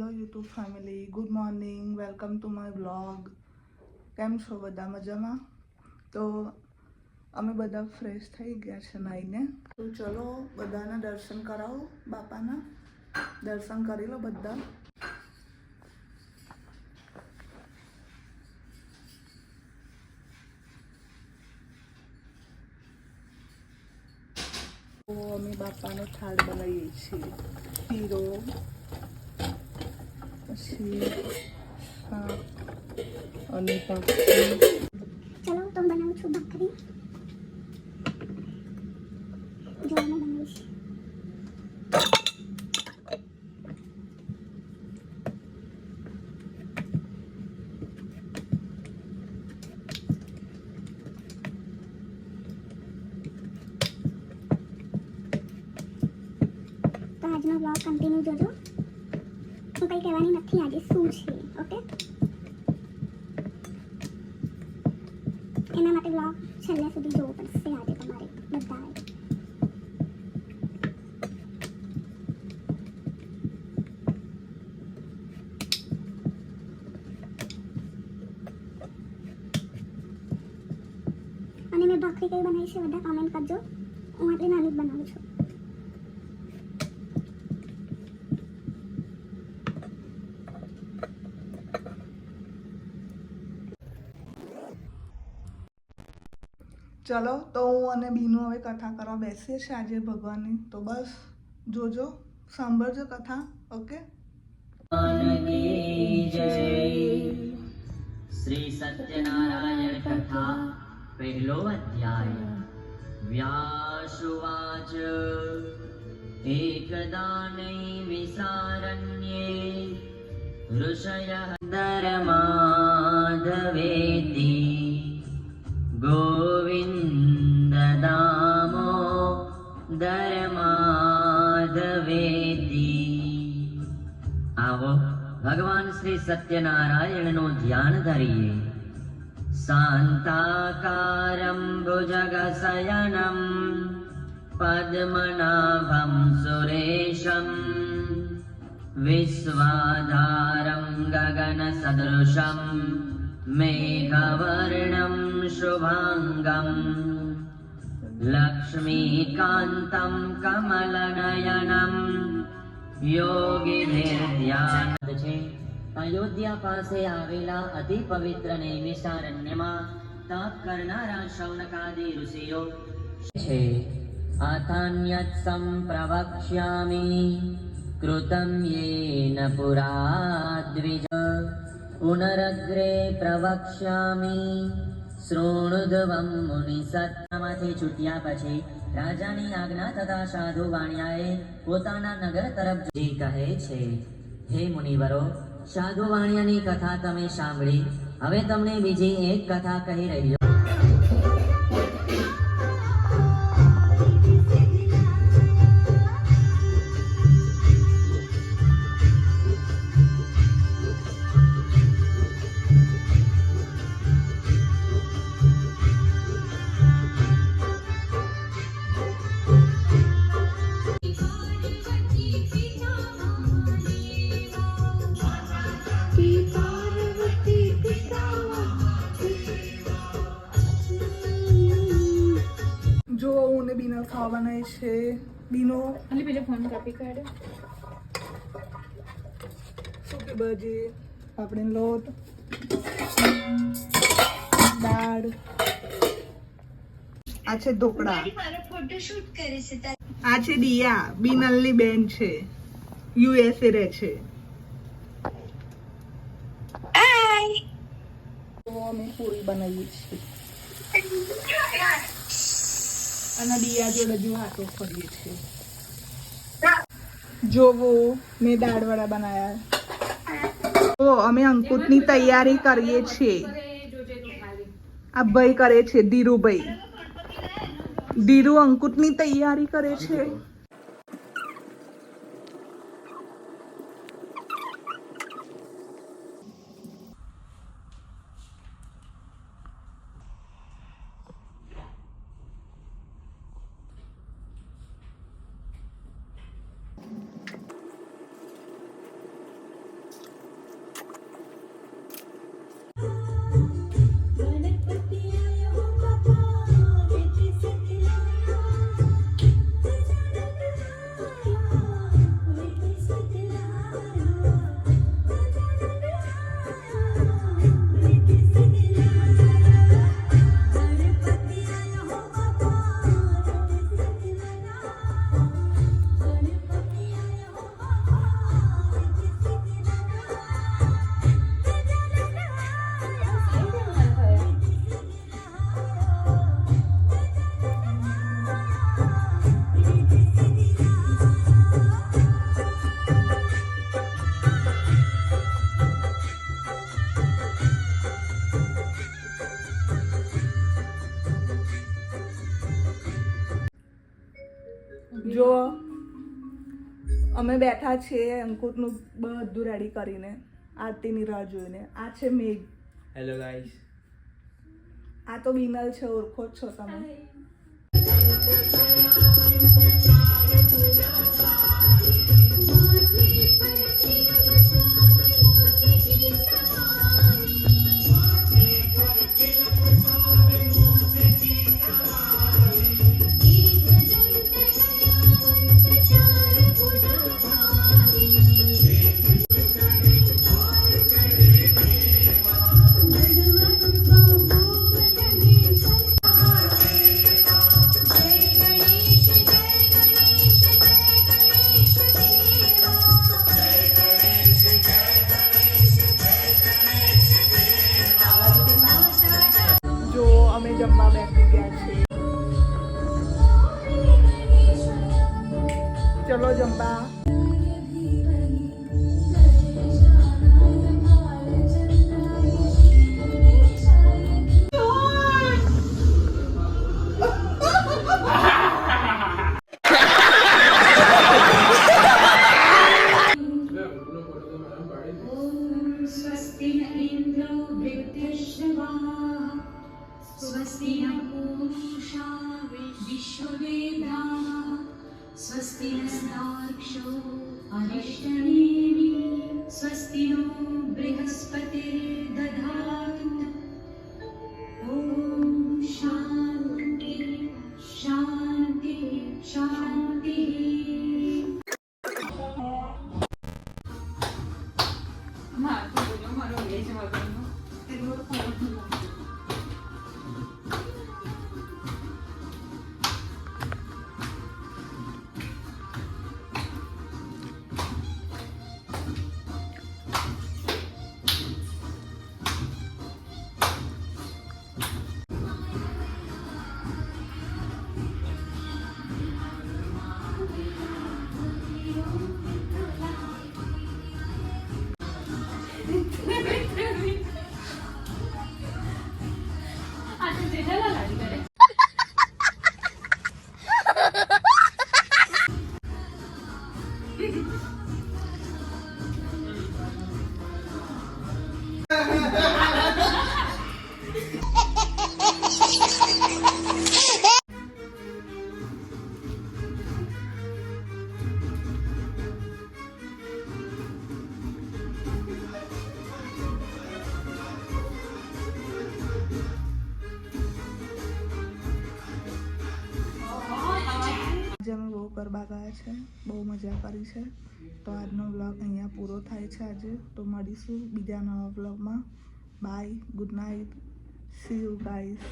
Hello YouTube family, good morning, welcome to my blog. કેમ છો બધા? મજામાં? તો અમે બધા ફ્રેશ થઈ ગયા છે નાઈને. તો ચલો બધાના દર્શન કરાવો, બાપાના દર્શન કરી લો બધા. તો અમે બાપાનો થાળ બનાવીએ છીએ, શીરો, પછી અને ભાખરી. ચલો તો બનાવું છું ભાખરી. જો અમે બનાવીશ. તો આજનો બ્લોગ કન્ટિન્યુ જોજો. હું કંઈ કહેવાની નથી આજે શું છે, ઓકે? એના માટે બ્લોગ છેલ્લે સુધી જોવો પડશે આજે તમારે બધાએ. અને મેં ભાખરી કઈ બનાવી છે બધા કમેન્ટ કરજો. હું આટલી નાની જ બનાવું છું. ચલો તો હું અને બીનુ હવે કથા કરવા બેસીએ છીએ આજે ભગવાનની. તો બસ જોજો, સાંભળજો કથા, ઓકે? श्री सत्यनारायण कथा पहलो अध्याय। व्यासुवाच एकदानै विसारण्ये ऋषयः धर्माधवेति गोविन्ददामो धर्माधवेति। आवो भगवान श्री सत्यनारायण नो ध्यान धरिए। शांताकारं भुजगशयनं पद्मनाभं सुरेशं विश्वाधारं गगनसदृशं मेघवर्णं शुभांगं लक्ष्मीकान्तं कमलनयनं योगिभिर्ध्यान છે. અયોધ્યા પાસે આવેલા અતિ પવિત્ર નૈમિષારણ્યમાં તપ કરનારા શૌનકાદિ ઋષિઓ છે. અથાન્યત સંપ્રવક્ષ્યામિ કૃતમ યેન પુરા દ્વિજ પુનરગ્રે પ્રવક્ષ્યામિ શૃણુધ્વં મુનિસત્તામાંથી છૂટ્યા પછી રાજાની આજ્ઞા થતા સાધુ વાણિયાએ પોતાના નગર તરફ જઈ કહે છે, હે મુનિવરો, સાધુ વાણિયાની કથા તમે સાંભળી. હવે તમને બીજી એક કથા કહી રહ્યો. જો હું ને બીનો ખાવા બનાવી છે. બીનો અલી પેલે ફોન કાપી કાઢે. સૂકી ભાજી, પાપડીનો લોટ, દાળ. આ છે ઢોકળા. આ છે દિયા, બીનલની બેન છે, યુએસએ રહે છે. તો અમે પૂરી બનાવીએ છીએ અને દિયા જોડે જો હાથો ફરીએ છીએ. જોવો મેં દાળવડા બનાવ્યા. તો અમે અંકુટની તૈયારી કરીએ છીએ. આ ભાઈ કરે છે, ધીરુભાઈ. ધીરુ અંકુટની તૈયારી કરે છે. અમે બેઠા છીએ અંકુરનું બધું રેડી કરીને આરતીની રાહ જોઈને. આ છે મેઘ. Hello guys. આ તો વિનલ છે, ઓળખો જ છો તમે. જો અમે જમવા બેસી ગયા છીએ. ચલો જમવા. स्वस्ति न इन्द्रो वृद्धश्रवाः स्वस्ति न पूषा विश्ववेदाः स्वस्ति नस्तार्क्ष्यो अरिष्टनेमि स्वस्ति नो बृहस्पतिर्दधातु ॐ शान्ति शान्ति शान्तिः. મારો વેજ વગરનો આ તો જેઠાલાલ આવી કરે. આજે અમે બહુ ગરબા ગયા છે, બહુ મજા કરી છે. તો આજનો વ્લોગ અહીંયા પૂરો થાય છે આજે. તો મળીશું બીજા નવા વ્લોગમાં. Bye, good night, see you guys.